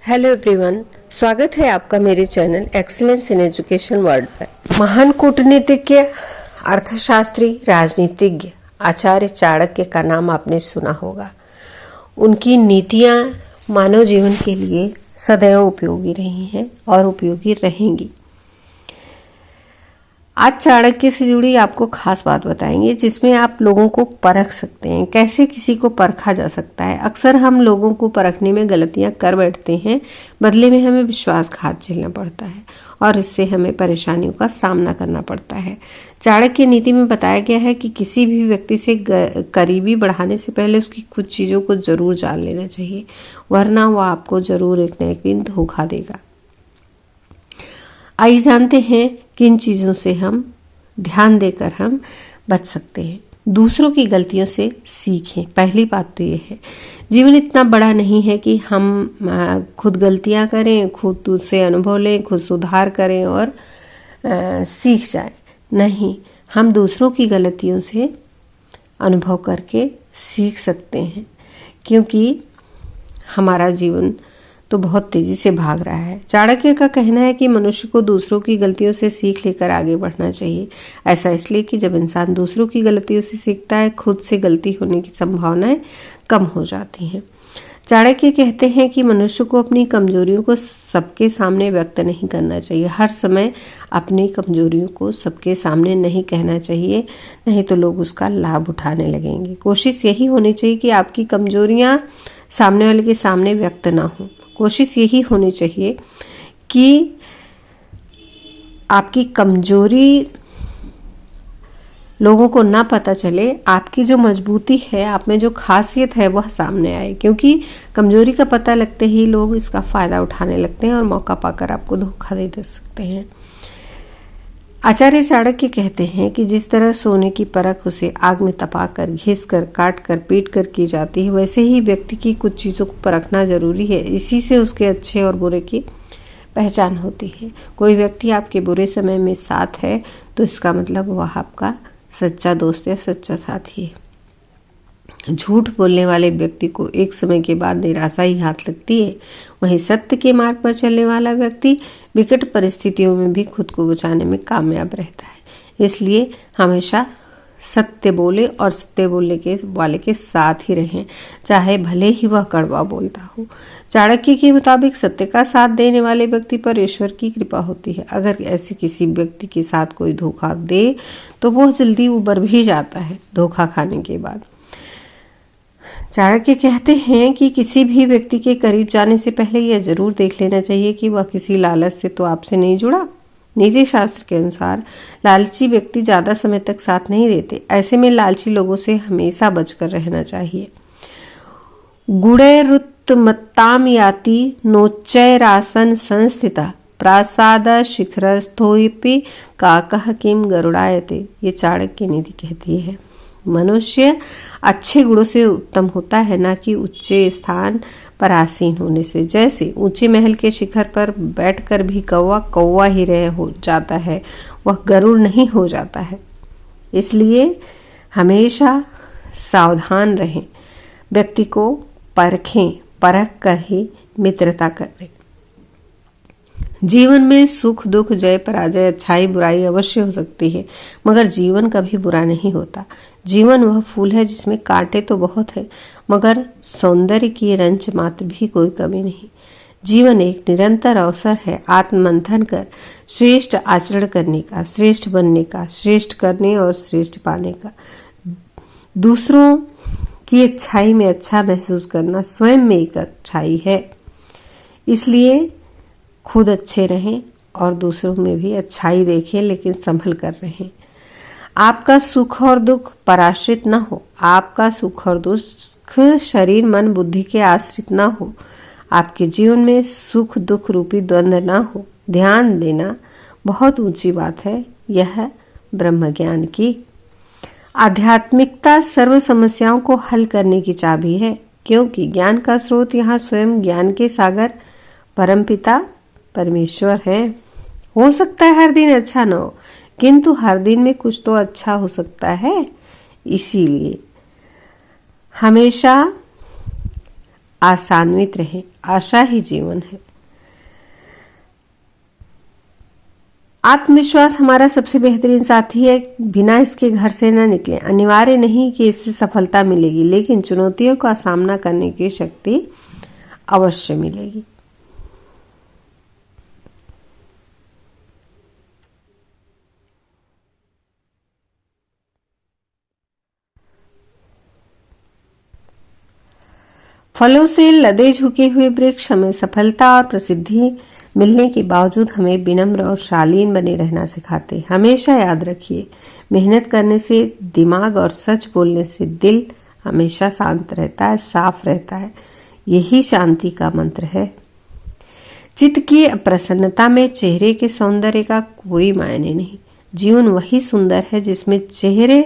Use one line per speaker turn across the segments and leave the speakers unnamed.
Hello everyone, स्वागत है आपका मेरे channel excellence in education world पर। महान कूटनीतिज्ञ, अर्थशास्त्री, राजनीतिज्ञ आचार्य चाणक्य का नाम आपने सुना होगा। उनकी नीतियां मानव जीवन के लिए सदैव उपयोगी रही हैं और उपयोगी रहेंगी। आज चाणक्य से जुड़ी आपको खास बात बताएंगे जिसमें आप लोगों को परख सकते हैं। कैसे किसी को परखा जा सकता है। अक्सर हम लोगों को परखने में गलतियां कर बैठते हैं, बदले में हमें विश्वासघात झेलना पड़ता है और इससे हमें परेशानियों का सामना करना पड़ता है। चाणक्य नीति में बताया गया है कि किसी भी व्यक्ति से करीबी बढ़ाने से पहले उसकी कुछ चीजों को जरूर जान लेना चाहिए, वरना वह आपको जरूर एक न एक दिन धोखा देगा। आइए जानते हैं किन चीजों से हम ध्यान देकर हम बच सकते हैं। दूसरों की गलतियों से सीखें। पहली बात तो ये है, जीवन इतना बड़ा नहीं है कि हम खुद गलतियां करें, खुद उससे अनुभव लें, खुद सुधार करें और सीख जाएं। नहीं, हम दूसरों की गलतियों से अनुभव करके सीख सकते हैं, क्योंकि हमारा जीवन तो बहुत तेजी से भाग रहा है। चाणक्य का कहना है कि मनुष्य को दूसरों की गलतियों से सीख लेकर आगे बढ़ना चाहिए। ऐसा इसलिए कि जब इंसान दूसरों की गलतियों से सीखता है, खुद से गलती होने की संभावनाएं कम हो जाती हैं। चाणक्य कहते हैं कि मनुष्य को अपनी कमजोरियों को सबके सामने व्यक्त नहीं करना चाहिए। हर समय अपनी कमजोरियों को सबके सामने नहीं कहना चाहिए, नहीं तो लोग उसका लाभ उठाने लगेंगे। कोशिश यही होनी चाहिए कि आपकी कमजोरियां सामने वाले के सामने व्यक्त ना हो। कोशिश यही होनी चाहिए कि आपकी कमजोरी लोगों को ना पता चले, आपकी जो मजबूती है, आप में जो खासियत है वह सामने आए, क्योंकि कमजोरी का पता लगते ही लोग इसका फायदा उठाने लगते हैं और मौका पाकर आपको धोखा दे सकते हैं। आचार्य चाणक्य कहते हैं कि जिस तरह सोने की परख उसे आग में तपाकर, घिसकर, काटकर, पीटकर की जाती है, वैसे ही व्यक्ति की कुछ चीजों को परखना जरूरी है। इसी से उसके अच्छे और बुरे की पहचान होती है। कोई व्यक्ति आपके बुरे समय में साथ है तो इसका मतलब वह आपका सच्चा दोस्त या सच्चा साथी है। झूठ बोलने वाले व्यक्ति को एक समय के बाद निराशा ही हाथ लगती है। वहीं सत्य के मार्ग पर चलने वाला व्यक्ति विकट परिस्थितियों में भी खुद को बचाने में कामयाब रहता है। इसलिए हमेशा सत्य बोले और सत्य बोलने के वाले के साथ ही रहें, चाहे भले ही वह कड़वा बोलता हो। चाणक्य के मुताबिक सत्य का साथ देने वाले व्यक्ति पर ईश्वर की कृपा होती है। अगर ऐसे किसी व्यक्ति के साथ कोई धोखा दे तो वह जल्दी उबर भी जाता है धोखा खाने के बाद। चाणक्य कहते हैं कि किसी भी व्यक्ति के करीब जाने से पहले यह जरूर देख लेना चाहिए कि वह किसी लालच से तो आपसे नहीं जुड़ा। नीति शास्त्र के अनुसार लालची व्यक्ति ज्यादा समय तक साथ नहीं देते। ऐसे में लालची लोगों से हमेशा बचकर रहना चाहिए। गुणैरुत्तमतां याति नोच्चैरासन संस्थिता प्रासाद शिखरस्थोऽपि काकः किं गरुडायते। ये चाणक्य नीति कहती है, मनुष्य अच्छे गुणों से उत्तम होता है, ना कि ऊंचे स्थान पर आसीन होने से। जैसे ऊंचे महल के शिखर पर बैठकर भी कौवा कौवा ही रह हो जाता है, वह गरुड़ नहीं हो जाता है। इसलिए हमेशा सावधान रहें, व्यक्ति को परखें, परख कर ही मित्रता करें। जीवन में सुख दुख, जय पराजय, अच्छाई बुराई अवश्य हो सकती है, मगर जीवन कभी बुरा नहीं होता। जीवन वह फूल है जिसमें कांटे तो बहुत है, मगर सौंदर्य की रंच मात्र भी कोई कमी नहीं। जीवन एक निरंतर अवसर है आत्ममंथन कर श्रेष्ठ आचरण करने का, श्रेष्ठ बनने का, श्रेष्ठ करने और श्रेष्ठ पाने का। दूसरों की अच्छाई में अच्छा महसूस करना स्वयं में एक अच्छाई है। इसलिए खुद अच्छे रहें और दूसरों में भी अच्छाई देखें, लेकिन संभल कर रहें। आपका सुख और दुख पराश्रित न हो। आपका सुख और दुख शरीर मन बुद्धि के आश्रित न हो। आपके जीवन में सुख दुख रूपी द्वंद्व न हो। ध्यान देना बहुत ऊंची बात है, यह ब्रह्म ज्ञान की। आध्यात्मिकता सर्व समस्याओं को हल करने की चाबी है, क्योंकि ज्ञान का स्रोत यहाँ स्वयं ज्ञान के सागर परमपिता परमेश्वर है। हो सकता है हर दिन अच्छा न हो, किंतु हर दिन में कुछ तो अच्छा हो सकता है। इसीलिए हमेशा आशान्वित रहें, आशा ही जीवन है। आत्मविश्वास हमारा सबसे बेहतरीन साथी है, बिना इसके घर से न निकले। अनिवार्य नहीं कि इससे सफलता मिलेगी, लेकिन चुनौतियों का सामना करने की शक्ति अवश्य मिलेगी। फलों से लदे झुके हुए वृक्ष हमें सफलता और प्रसिद्धि मिलने के बावजूद हमें विनम्र और शालीन बने रहना सिखाते। हमेशा याद रखिए, मेहनत करने से दिमाग और सच बोलने से दिल हमेशा शांत रहता है, साफ रहता है। यही शांति का मंत्र है। चित्त की अप्रसन्नता में चेहरे के सौंदर्य का कोई मायने नहीं। जीवन वही सुंदर है जिसमें चेहरे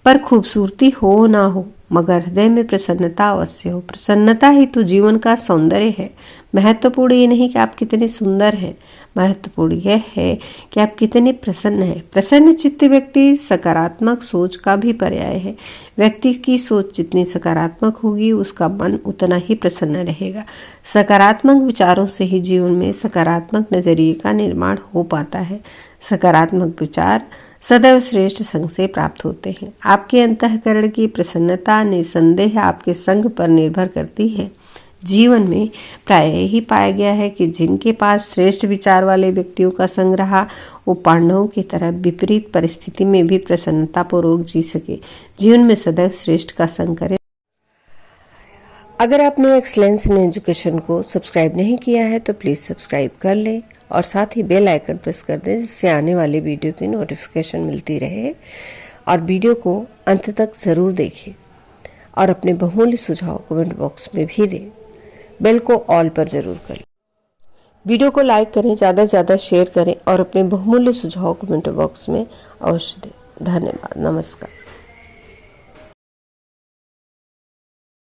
पर खूबसूरती हो ना हो, मगर हृदय में प्रसन्नता अवश्य हो। प्रसन्नता ही तो जीवन का सौंदर्य है। महत्वपूर्ण ये नहीं कि आप कितने सुंदर हैं, महत्वपूर्ण यह है कि आप कितने प्रसन्न हैं। प्रसन्न चित्त व्यक्ति सकारात्मक सोच का भी पर्याय है। व्यक्ति की सोच जितनी सकारात्मक होगी, उसका मन उतना ही प्रसन्न रहेगा। सकारात्मक विचारों से ही जीवन में सकारात्मक नजरिए का निर्माण हो पाता है। सकारात्मक विचार सदैव श्रेष्ठ संग से प्राप्त होते हैं। आपके अंतःकरण की प्रसन्नता निसंदेह आपके संग पर निर्भर करती है। जीवन में प्राय ही पाया गया है कि जिनके पास श्रेष्ठ विचार वाले व्यक्तियों का संग रहा, वो पांडवों की तरह विपरीत परिस्थिति में भी प्रसन्नता पूर्वक जी सके। जीवन में सदैव श्रेष्ठ का संग करें। अगर आपने एक्सीलेंस इन एजुकेशन को सब्सक्राइब नहीं किया है तो प्लीज सब्सक्राइब कर लें और साथ ही बेल आइकन प्रेस कर दें, जिससे आने वाले वीडियो की नोटिफिकेशन मिलती रहे। और वीडियो को अंत तक जरूर देखें और अपने बहुमूल्य सुझाव कमेंट बॉक्स में भी दें। बेल को ऑल पर जरूर करें। वीडियो को लाइक करें, ज़्यादा से ज़्यादा शेयर करें और अपने बहुमूल्य सुझाव कमेंट बॉक्स में अवश्य दें। धन्यवाद। नमस्कार।